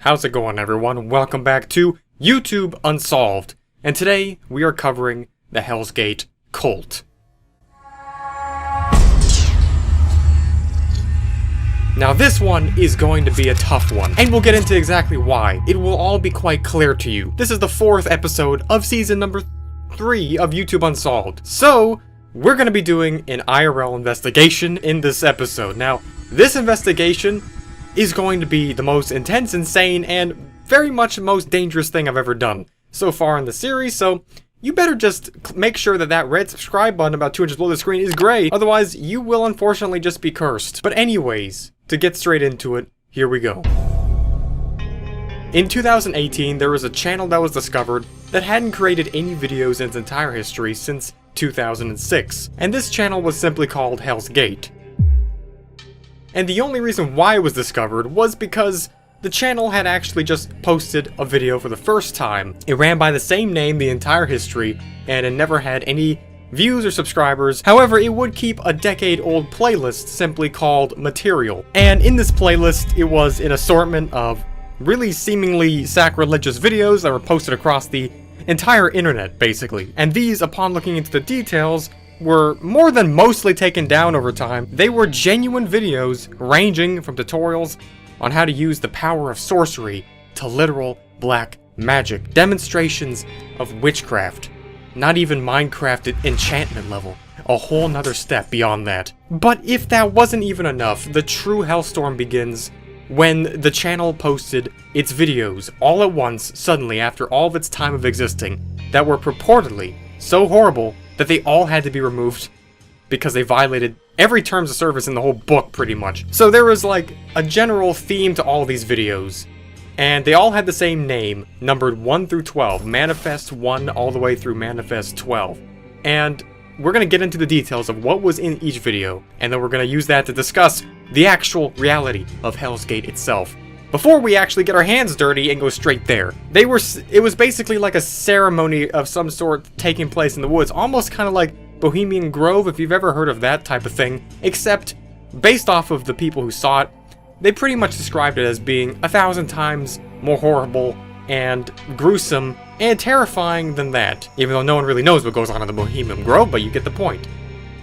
How's it going, everyone? Welcome back to YouTube Unsolved, and today we are covering the Hell's Gate cult. Now this one is going to be a tough one, and we'll get into exactly why. It will all be quite clear to you. This is the 4th episode of season number 3 of YouTube Unsolved. So, we're going to be doing an IRL investigation in this episode. Now, this investigation is going to be the most intense, insane, and very much the most dangerous thing I've ever done so far in the series, so you better just make sure that that red subscribe button about 2 inches below the screen is gray, otherwise you will unfortunately just be cursed. But anyways, to get straight into it, here we go. In 2018, there was a channel that was discovered that hadn't created any videos in its entire history since 2006, and this channel was simply called Hell's Gate. And the only reason why it was discovered was because the channel had actually just posted a video for the first time. It ran by the same name the entire history, and it never had any views or subscribers. However, it would keep a decade-old playlist simply called Material. And in this playlist, it was an assortment of really seemingly sacrilegious videos that were posted across the entire internet, basically. And these, upon looking into the details, were more than mostly taken down over time. They were genuine videos ranging from tutorials on how to use the power of sorcery to literal black magic, demonstrations of witchcraft, not even Minecraft enchantment level, a whole nother step beyond that. But if that wasn't even enough, the true hellstorm begins when the channel posted its videos all at once, suddenly, after all of its time of existing, that were purportedly so horrible that they all had to be removed because they violated every terms of service in the whole book, pretty much. So there was like a general theme to all these videos, and they all had the same name, numbered 1 through 12, Manifest 1 all the way through Manifest 12. And we're gonna get into the details of what was in each video, and then we're gonna use that to discuss the actual reality of Hell's Gate itself. Before we actually get our hands dirty and go straight there. It was basically like a ceremony of some sort taking place in the woods, almost kind of like Bohemian Grove, if you've ever heard of that type of thing, except based off of the people who saw it, they pretty much described it as being 1,000 times more horrible and gruesome and terrifying than that, even though no one really knows what goes on in the Bohemian Grove, but you get the point.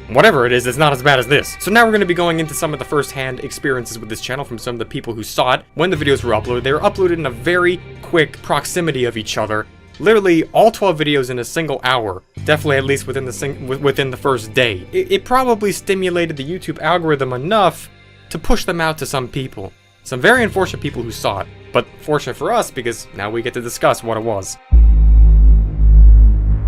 Whatever it is, it's not as bad as this. So now we're going to be going into some of the first-hand experiences with this channel from some of the people who saw it when the videos were uploaded. They were uploaded in a very quick proximity of each other. Literally, all 12 videos in a single hour. Definitely at least within the first day. It probably stimulated the YouTube algorithm enough to push them out to some people. Some very unfortunate people who saw it. But fortunate for us, because now we get to discuss what it was.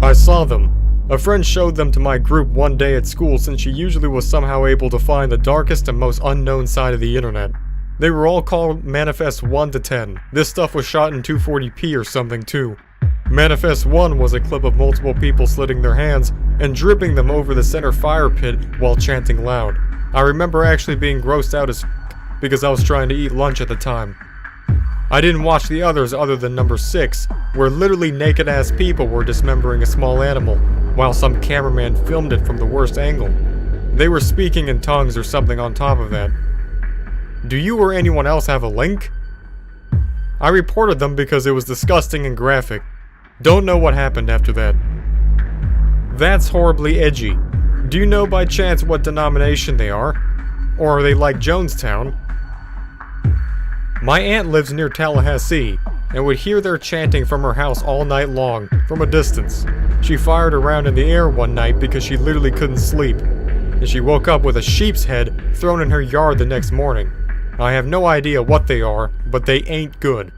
I saw them. A friend showed them to my group one day at school since she usually was somehow able to find the darkest and most unknown side of the internet. They were all called Manifest 1 to 10. This stuff was shot in 240p or something too. Manifest 1 was a clip of multiple people slitting their hands and dripping them over the center fire pit while chanting loud. I remember actually being grossed out as because I was trying to eat lunch at the time. I didn't watch the others other than number 6, where literally naked-ass people were dismembering a small animal, while some cameraman filmed it from the worst angle. They were speaking in tongues or something on top of that. Do you or anyone else have a link? I reported them because it was disgusting and graphic. Don't know what happened after that. That's horribly edgy. Do you know by chance what denomination they are? Or are they like Jonestown? My aunt lives near Tallahassee, and would hear their chanting from her house all night long, from a distance. She fired around in the air one night because she literally couldn't sleep, and she woke up with a sheep's head thrown in her yard the next morning. I have no idea what they are, but they ain't good.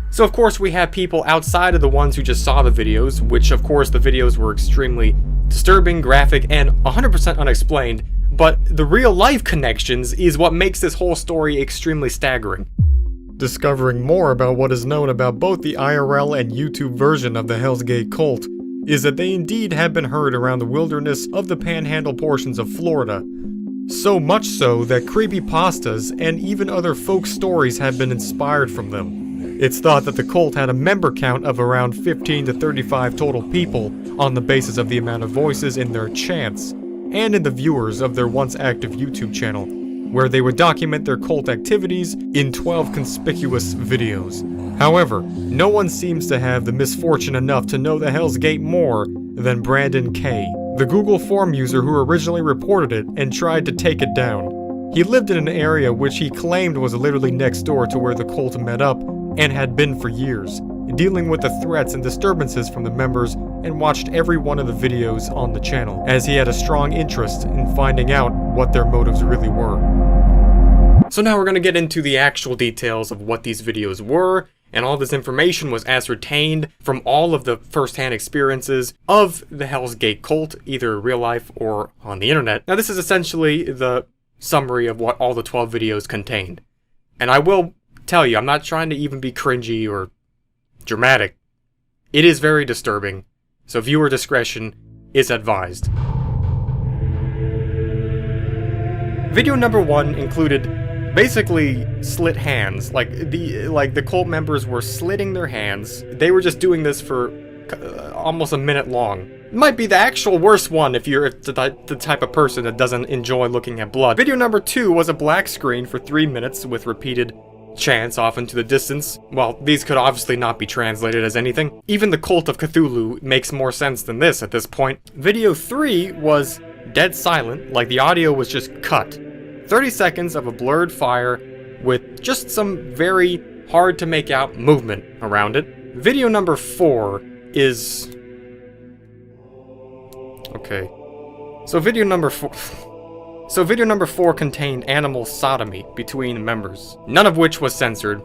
So of course we have people outside of the ones who just saw the videos, which of course the videos were extremely disturbing, graphic, and 100% unexplained. But the real-life connections is what makes this whole story extremely staggering. Discovering more about what is known about both the IRL and YouTube version of the Hell's Gate cult is that they indeed have been heard around the wilderness of the panhandle portions of Florida. So much so that creepypastas and even other folk stories have been inspired from them. It's thought that the cult had a member count of around 15 to 35 total people on the basis of the amount of voices in their chants, and in the viewers of their once active YouTube channel. where they would document their cult activities in 12 conspicuous videos. However, no one seems to have the misfortune enough to know the Hell's Gate more than Brandon K., the Google form user who originally reported it and tried to take it down. He lived in an area which he claimed was literally next door to where the cult met up and had been for years, dealing with the threats and disturbances from the members, and watched every one of the videos on the channel, as he had a strong interest in finding out what their motives really were. So now we're going to get into the actual details of what these videos were, and all this information was ascertained from all of the first-hand experiences of the Hell's Gate cult, either real life or on the internet. Now this is essentially the summary of what all the 12 videos contained. And I will tell you, I'm not trying to even be cringy or dramatic. It is very disturbing, so viewer discretion is advised. Video number 1 included basically slit hands. Like the cult members were slitting their hands. They were just doing this for almost a minute long. It might be the actual worst one if you're the type of person that doesn't enjoy looking at blood. Video number 2 was a black screen for 3 minutes with repeated chants off into the distance. Well, these could obviously not be translated as anything. Even the Cult of Cthulhu makes more sense than this at this point. Video 3 was dead silent, like the audio was just cut. 30 seconds of a blurred fire with just some very hard to make out movement around it. Video number 4 is... okay. So video number 4 contained animal sodomy between members, none of which was censored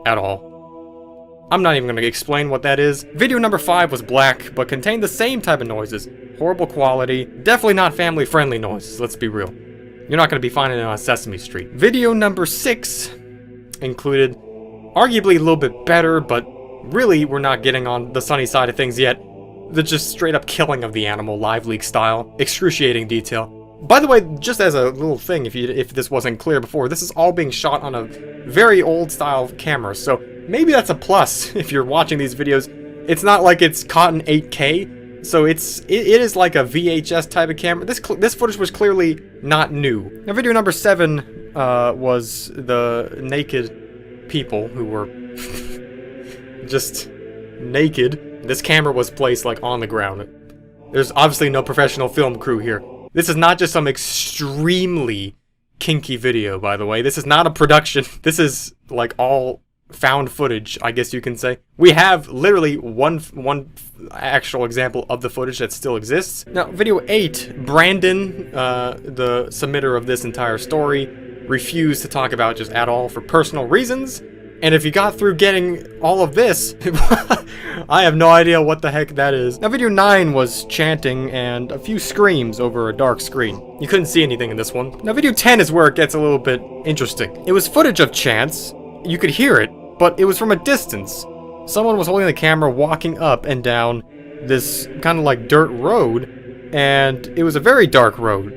at all. I'm not even going to explain what that is. Video number 5 was black, but contained the same type of noises. Horrible quality, definitely not family-friendly noises, let's be real. You're not going to be finding it on Sesame Street. Video number 6 included arguably a little bit better, but really we're not getting on the sunny side of things yet. The just straight up killing of the animal, live leak style, excruciating detail. By the way, just as a little thing, if this wasn't clear before, this is all being shot on a very old style camera, so maybe that's a plus if you're watching these videos. It's not like it's caught in 8K, so it is like a VHS type of camera. This footage was clearly not new. Now, video number 7 was the naked people who were just naked. This camera was placed like on the ground. There's obviously no professional film crew here. This is not just some extremely kinky video, by the way. This is not a production. This is like all found footage, I guess you can say. We have literally one actual example of the footage that still exists. Now, video 8, Brandon, the submitter of this entire story, refused to talk about just at all for personal reasons. And if you got through getting all of this, I have no idea what the heck that is. Now, video 9 was chanting and a few screams over a dark screen. You couldn't see anything in this one. Now, video 10 is where it gets a little bit interesting. It was footage of chants. You could hear it, but it was from a distance. Someone was holding the camera walking up and down this kind of like dirt road, and it was a very dark road.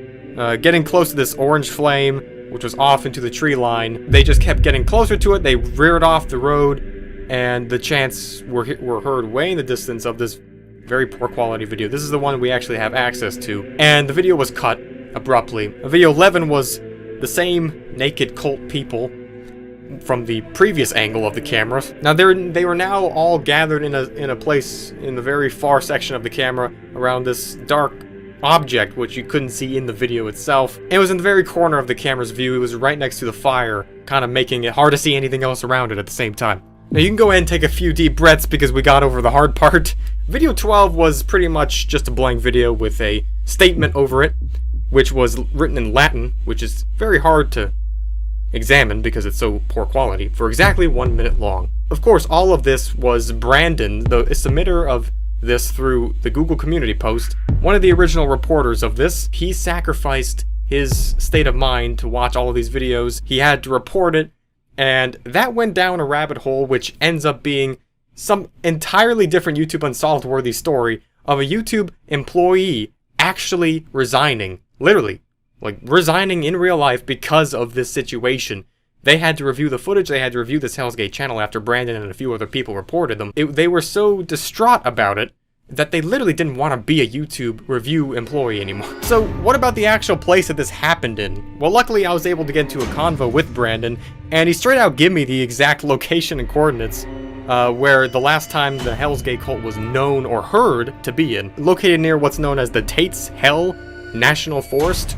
Getting close to this orange flame, which was off into the tree line. They just kept getting closer to it. They reared off the road, and the chants were heard way in the distance of this very poor quality video. This is the one we actually have access to, and the video was cut abruptly. Video 11 was the same naked cult people from the previous angle of the camera. Now they were now all gathered in a place in the very far section of the camera around this dark object, which you couldn't see in the video itself. It was in the very corner of the camera's view. It was right next to the fire, kind of making it hard to see anything else around it at the same time. Now you can go ahead and take a few deep breaths because we got over the hard part. Video 12 was pretty much just a blank video with a statement over it, which was written in Latin, which is very hard to examine because it's so poor quality, for exactly 1 minute long. Of course, all of this was Brandon, the submitter of this through the Google community post, one of the original reporters of this. He sacrificed his state of mind to watch all of these videos. He had to report it, and that went down a rabbit hole, which ends up being some entirely different YouTube Unsolved worthy story of a YouTube employee actually resigning, literally, like resigning in real life because of this situation. They had to review the footage, they had to review this Hell's Gate channel after Brandon and a few other people reported them. They were so distraught about it that they literally didn't want to be a YouTube review employee anymore. So what about the actual place that this happened in? Well, luckily I was able to get into a convo with Brandon, and he straight out gave me the exact location and coordinates where the last time the Hell's Gate cult was known or heard to be in. Located near what's known as the Tate's Hell National Forest.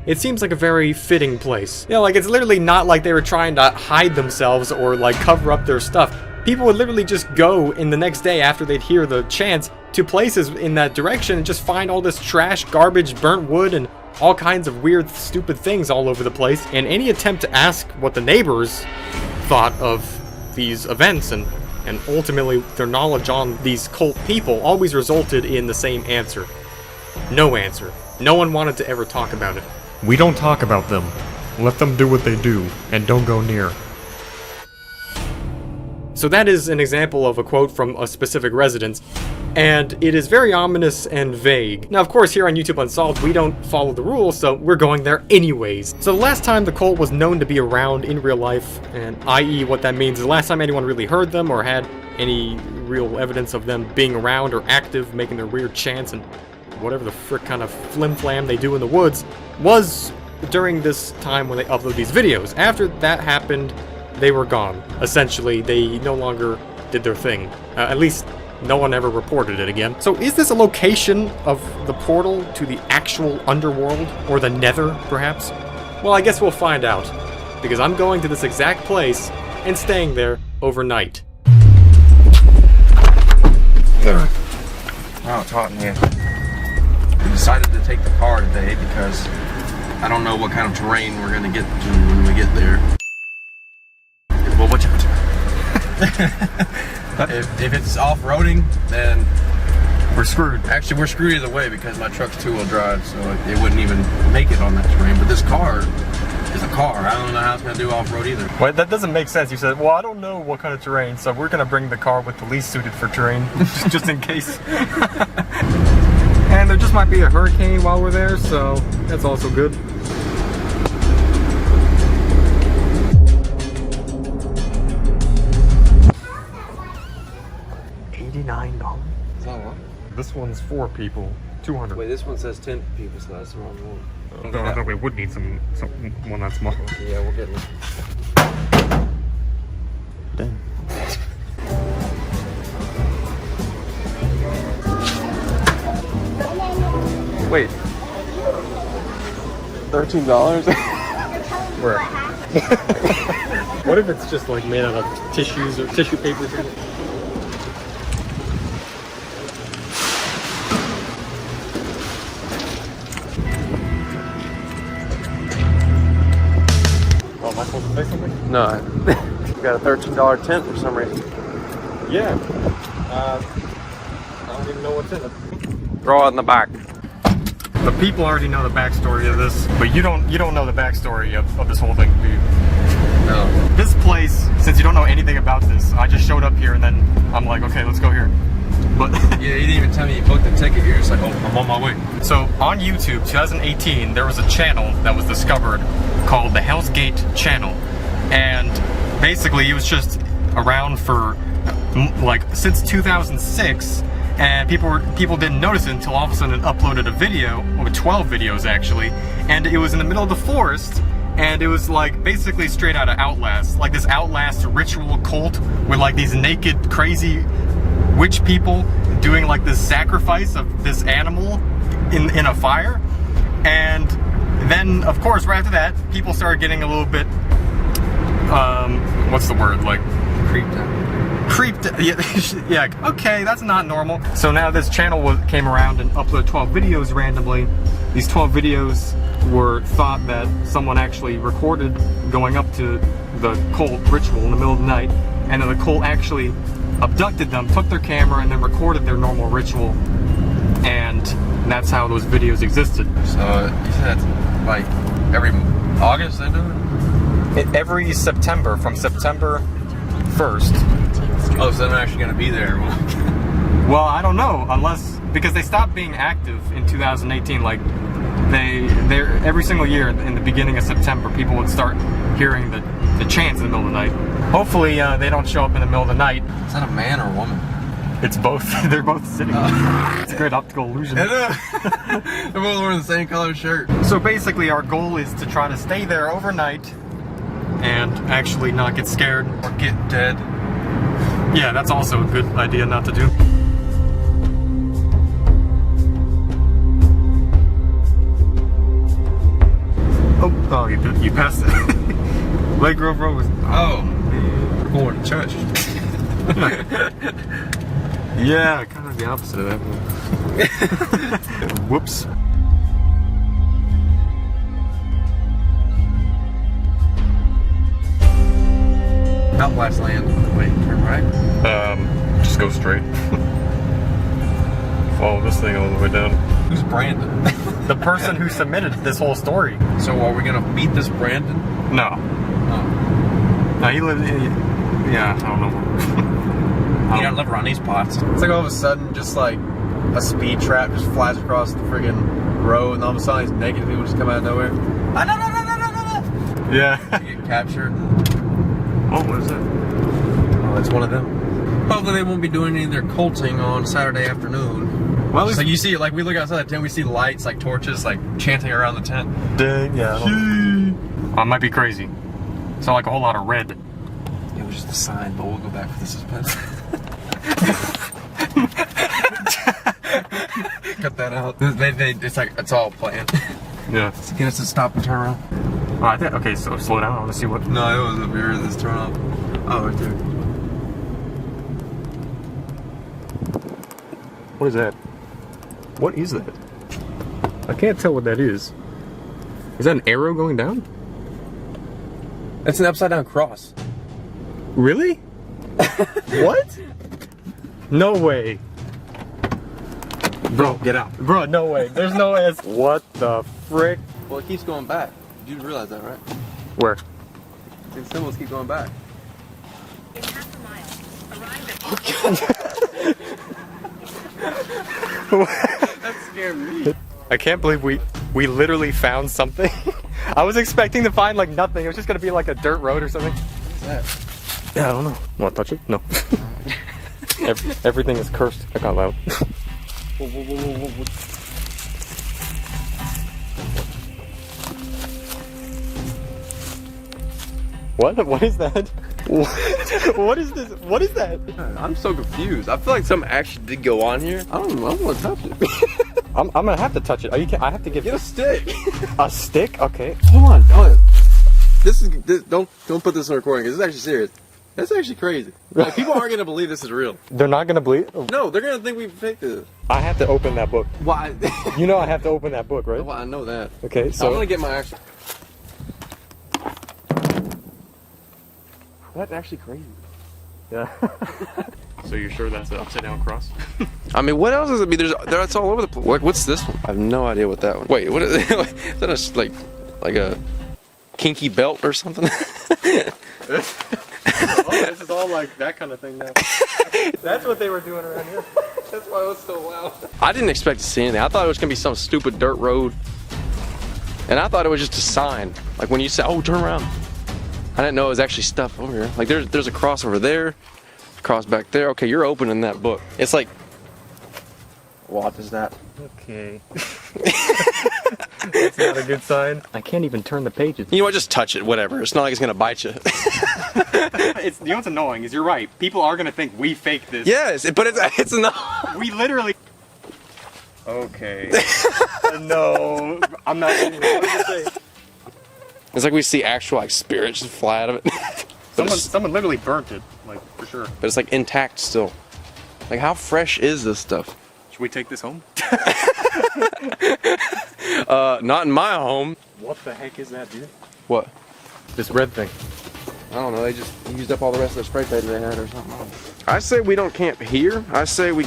It seems like a very fitting place. You know, like, it's literally not like they were trying to hide themselves or, like, cover up their stuff. People would literally just go in the next day after they'd hear the chants to places in that direction and just find all this trash, garbage, burnt wood, and all kinds of weird, stupid things all over the place. And any attempt to ask what the neighbors thought of these events and ultimately their knowledge on these cult people always resulted in the same answer. No answer. No one wanted to ever talk about it. We don't talk about them. Let them do what they do, and don't go near. So that is an example of a quote from a specific residence, and it is very ominous and vague. Now, of course, here on YouTube Unsolved, we don't follow the rules, so we're going there anyways. So the last time the cult was known to be around in real life, and i.e. what that means is the last time anyone really heard them or had any real evidence of them being around or active, making their weird chants and whatever the frick kind of flim-flam they do in the woods, was during this time when they upload these videos. After that happened, they were gone. Essentially, they no longer did their thing. At least, no one ever reported it again. So is this a location of the portal to the actual underworld? Or the nether, perhaps? Well, I guess we'll find out. Because I'm going to this exact place and staying there overnight. Oh, it's hot in here. We decided to take the car today because I don't know what kind of terrain we're gonna get to when we get there. Well, watch out. if it's off-roading, then we're screwed. Actually, we're screwed either way because my truck's two-wheel drive, so it wouldn't even make it on that terrain. But this car is a car. I don't know how it's gonna do off-road either. Wait, that doesn't make sense. You said, well, I don't know what kind of terrain, so we're gonna bring the car with the least suited for terrain, just in case. And there just might be a hurricane while we're there, so that's also good. $89. Is that what? This one's 4 people. 200. Wait, this one says 10 people, so that's the wrong one. No, I thought we would need some one that's small. Okay, yeah, we'll get one. Dang. Wait. $13? Where? What if it's just like made out of tissues or tissue paper? Oh, am I supposed to say something? No. We got a $13 tent for some reason. Yeah. I don't even know what's in it. Throw it in the back. The people already know the backstory of this, but you don't know the backstory of this whole thing, do you? No. This place, since you don't know anything about this, I just showed up here and then I'm like, okay, let's go here. But Yeah, you didn't even tell me you booked the ticket. You're just like, oh, I'm on my way. so on YouTube, 2018, there was a channel that was discovered called the Hell's Gate channel, and basically it was just around for like since 2006. And people didn't notice it until all of a sudden it uploaded a video, or 12 videos actually, and it was in the middle of the forest, and it was like basically straight out of Outlast, like this Outlast ritual cult with like these naked, crazy witch people doing like this sacrifice of this animal in a fire. And then, of course, right after that, people started getting a little bit, what's the word, like Creeped out. Yeah, okay, that's not normal. So now this channel came around and uploaded 12 videos randomly. These 12 videos were thought that someone actually recorded going up to the cult ritual in the middle of the night, and then the cult actually abducted them, took their camera, and then recorded their normal ritual. And that's how those videos existed. So you said like every August they do it? Every September, from September 1st. Oh, so they're actually going to be there. Well, I don't know, unless, because they stopped being active in 2018. Like, they're every single year in the beginning of September, people would start hearing the chants in the middle of the night. Hopefully, they don't show up in the middle of the night. Is that a man or a woman? It's both. They're both sitting. It's a great optical illusion. They're both wearing the same color shirt. So basically our goal is to try to stay there overnight and actually not get scared Or get dead. Yeah, that's also a good idea not to do. Oh, you passed it. Lake Grove Road was... Oh, we're going to church. Yeah, kind of the opposite of that. Whoops. Outblast land. Wait, turn right. Just go straight. Follow this thing all the way down. Who's Brandon? The person who submitted this whole story. So are we gonna beat this Brandon? No. Oh. No, he lives in... Yeah, I don't know. You don't live around these spots. It's like all of a sudden, just like a speed trap just flies across the friggin' road, and all of a sudden these naked people just come out of nowhere. Ah, no. Yeah. You get captured. Oh, what is that? Oh, that's one of them. Hopefully they won't be doing any of their culting on Saturday afternoon. Well, so you see it, like we look outside the tent, we see lights, like torches, like chanting around the tent. Yeah. I might be crazy. Saw like a whole lot of red. It was just a sign, but we'll go back for the suspense. Cut that out. It's like, it's all planned. Yeah. So get us to stop and turn around. Oh, okay, so slow down. I want to see what... No, it was up here, this turn off. Oh, right there. What is that? What is that? I can't tell what that is. Is that an arrow going down? It's an upside down cross. Really? What? No way. Bro, get out. Bro, no way. There's no way. What the frick? Well, it keeps going back. You realize that, right? Where? The symbols keep going back. In half a mile, arrive at... That scared me. I can't believe we literally found something. I was expecting to find like nothing. It was just gonna be like a dirt road or something. What is that? Yeah, I don't know. Want to touch it? No. Everything is cursed. I got loud. Whoa. What? What is that? What is this? What is that? I'm so confused. I feel like something actually did go on here. I don't want to touch it. I'm gonna have to touch it. I have to give Get a stick. a stick. Okay. Hold on. This don't put this on recording because it's actually serious. That's actually crazy. Like, people aren't gonna believe this is real. They're not gonna believe. No, they're gonna think we faked this. I have to open that book. Why? You know I have to open that book, right? Well, I know that. Okay, so I'm gonna get my actual. That's actually crazy. yeah. So you're sure that's an upside down cross? I mean, what else is it? It's all over the place. What's this one? I have no idea what that one. Wait, what is it? Is that like a kinky belt or something? Oh, this is all like that kind of thing now. That's what they were doing around here. That's why it was so loud. I didn't expect to see anything. I thought it was gonna be some stupid dirt road, and I thought it was just a sign. Like when you say, "Oh, turn around," I didn't know it was actually stuff over here. Like there's a cross over there, cross back there. Okay, you're opening that book. It's like, what is that? Okay. That's not a good sign. I can't even turn the pages. You know what? Just touch it. Whatever. It's not like it's gonna bite you. It's, you know what's annoying is you're right. People are gonna think we faked this. Yes, but it's not. We literally. Okay. No, I'm not. What did it say? It's like we see actual like spirits just fly out of it. Someone literally burnt it, like for sure. But it's like intact still. Like how fresh is this stuff? Should we take this home? Not in my home. What the heck is that, dude? What? This red thing. I don't know. They just used up all the rest of the spray paint they had or something. I say we don't camp here. I say we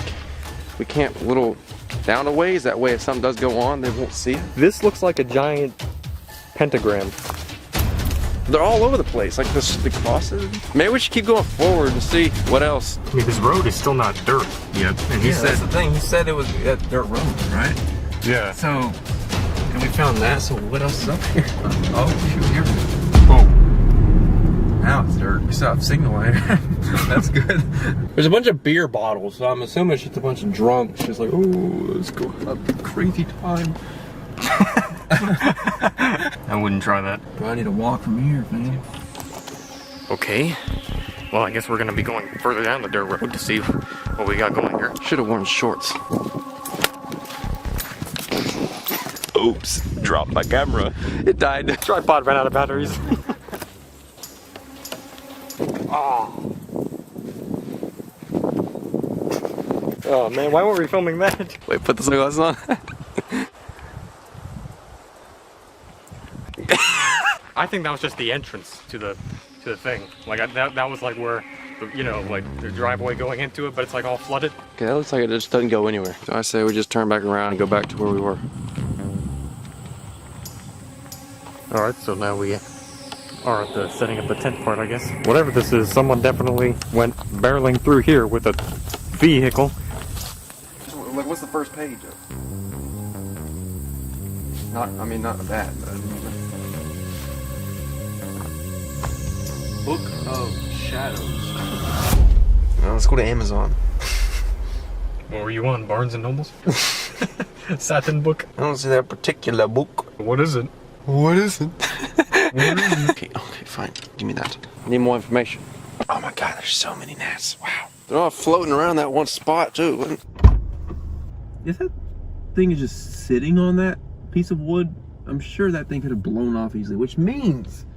camp a little down a ways. That way, if something does go on, they won't see it. This looks like a giant pentagram. They're all over the place, like the crosses. Maybe we should keep going forward and see what else. I mean, this road is still not dirt yet. And he said, that's the thing. He said it was that dirt road, right? yeah. So, and we found that. So what else is up here? Oh, shoot, here. Oh. Now it's dirt. We still have signal in. That's good. There's a bunch of beer bottles, so I'm assuming it's just a bunch of drunks. Just like, oh, let's go have a crazy time. I wouldn't try that. Do I need to walk from here, man? Okay. Well, I guess we're gonna be going further down the dirt road to see what we got going here. Should have worn shorts. Oops, dropped my camera. It died. Tripod ran out of batteries. Oh. Oh man, why weren't we filming that? Wait, put the sunglasses on. I think that was just the entrance to the thing. Like that was like where, you know, like the driveway going into it, but it's like all flooded. Okay, that looks like it just doesn't go anywhere. So I say we just turn back around and go back to where we were. All right, so now we are at the setting up the tent part, I guess. Whatever this is, someone definitely went barreling through here with a vehicle. Like, what's the first page of? Not bad, but Book of Shadows. Well, let's go to Amazon. What were you on, Barnes and Nobles? Satin book? I don't see that particular book. What is it? What is it? Okay, fine. Give me that. I need more information. Oh my god, there's so many gnats. Wow. They're all floating around that one spot, too. If that thing is just sitting on that piece of wood, I'm sure that thing could have blown off easily, which means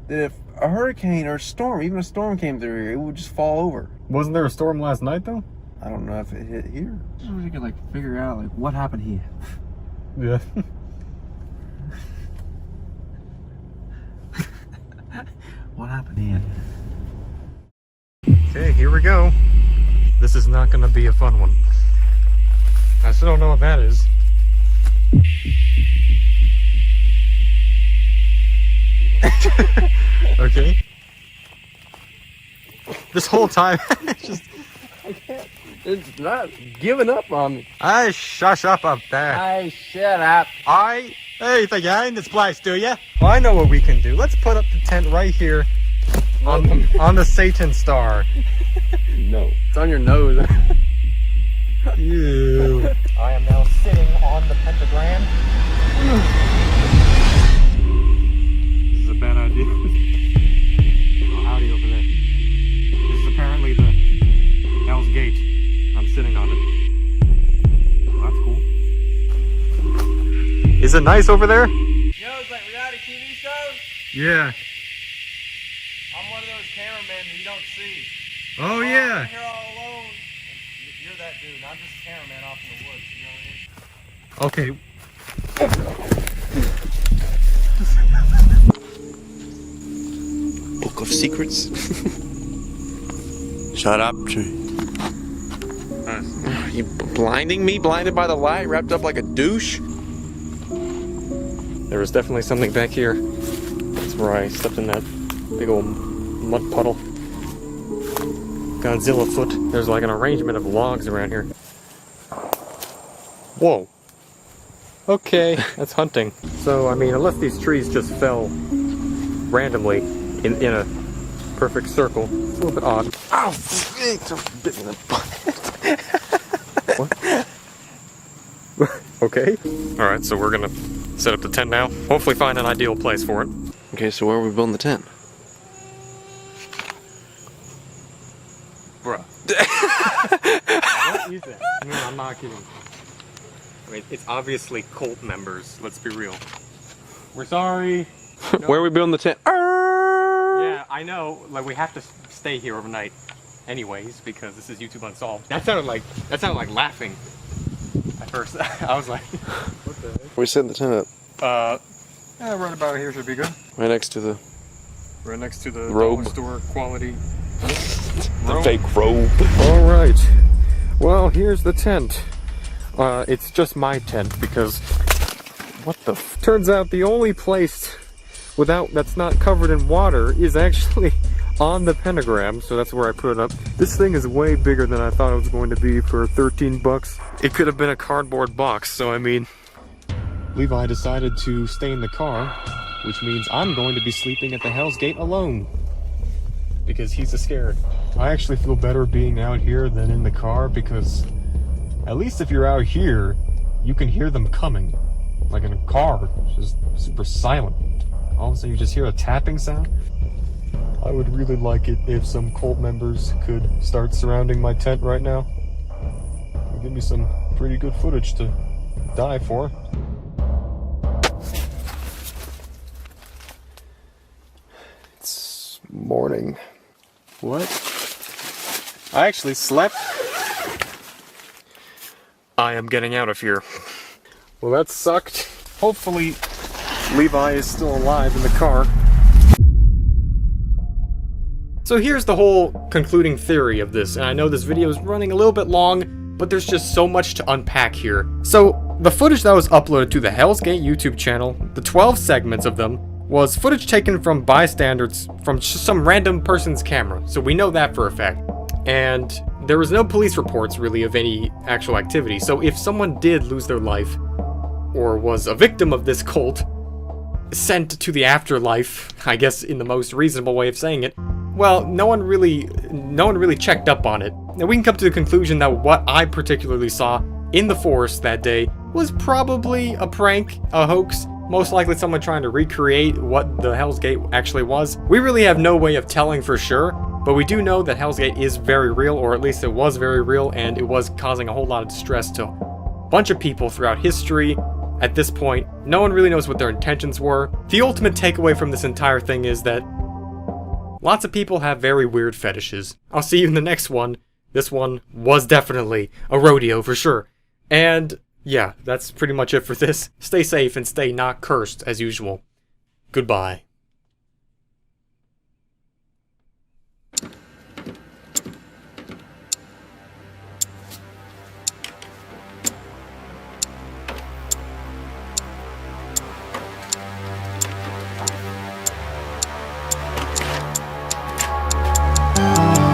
that if a hurricane or a storm, even a storm came through here, it would just fall over. Wasn't there a storm last night, though? I don't know if it hit here. I wish I could, like, figure out, like, what happened here. Yeah. What happened here? Okay, here we go. This is not gonna be a fun one. I still don't know what that is. Okay. This whole time, it's just... It's not giving up on me. I shush up there. I shut up. Hey, you think you ain't this place, do ya? Well, I know what we can do. Let's put up the tent right here on the Satan star. No, it's on your nose. Ew. I am now sitting on the pentagram. This is a bad idea. Oh, howdy over there. This is apparently the Hell's Gate. I'm sitting on it. Oh, that's cool. Is it nice over there? You know, it's like reality TV shows. Yeah. I'm one of those cameramen that you don't see. Oh, yeah. You're all alone. You're that dude. I'm just a cameraman off in the woods. You know what I mean? Okay. Book of Secrets. Shut up, tree. Nice. You blinding me? Blinded by the light? Wrapped up like a douche? There was definitely something back here. That's where I stepped in that big old mud puddle. Godzilla foot. There's like an arrangement of logs around here. Whoa. Okay, that's hunting. So, I mean, unless these trees just fell randomly in a perfect circle, it's a little bit odd. Ow! It's a bit in the butt. What? Okay. Alright, so we're gonna set up the tent now. Hopefully find an ideal place for it. Okay, so where are we building the tent? Bruh. What is that? No, I'm not kidding. I mean, it's obviously cult members, let's be real. We're sorry. No. Where are we building the tent? Yeah, I know. Like, we have to stay here overnight anyways, because this is YouTube Unsolved. That sounded like laughing at first. I was like, what the heck? We're setting the tent up. Yeah, right about here should be good. Right next to the... Right next to the robe. dollar store quality. The fake robe. Alright. Well, here's the tent. It's just my tent because... What the f... Turns out the only place that's not covered in water is actually on the pentagram, so that's where I put it up. This thing is way bigger than I thought it was going to be for 13 bucks. It could have been a cardboard box, so I mean... Levi decided to stay in the car, which means I'm going to be sleeping at the Hell's Gate alone. because he's scared. I actually feel better being out here than in the car because at least if you're out here, you can hear them coming. Like in a car, it's just super silent. All of a sudden you just hear a tapping sound. I would really like it if some cult members could start surrounding my tent right now. It'd give me some pretty good footage to die for. It's morning. What? I actually slept. I am getting out of here. Well, that sucked. Hopefully, Levi is still alive in the car. So here's the whole concluding theory of this, and I know this video is running a little bit long, but there's just so much to unpack here. So, the footage that was uploaded to the Hell's Gate YouTube channel, the 12 segments of them, was footage taken from bystanders from just some random person's camera, so we know that for a fact. And there was no police reports, really, of any actual activity, so if someone did lose their life, or was a victim of this cult, sent to the afterlife, I guess in the most reasonable way of saying it, well, no one really checked up on it. Now we can come to the conclusion that what I particularly saw in the forest that day was probably a prank, a hoax, most likely someone trying to recreate what the Hell's Gate actually was. We really have no way of telling for sure, but we do know that Hell's Gate is very real, or at least it was very real, and it was causing a whole lot of distress to a bunch of people throughout history. At this point, no one really knows what their intentions were. The ultimate takeaway from this entire thing is that lots of people have very weird fetishes. I'll see you in the next one. This one was definitely a rodeo for sure. And yeah, that's pretty much it for this. Stay safe and stay not cursed as usual. Goodbye. Thank you.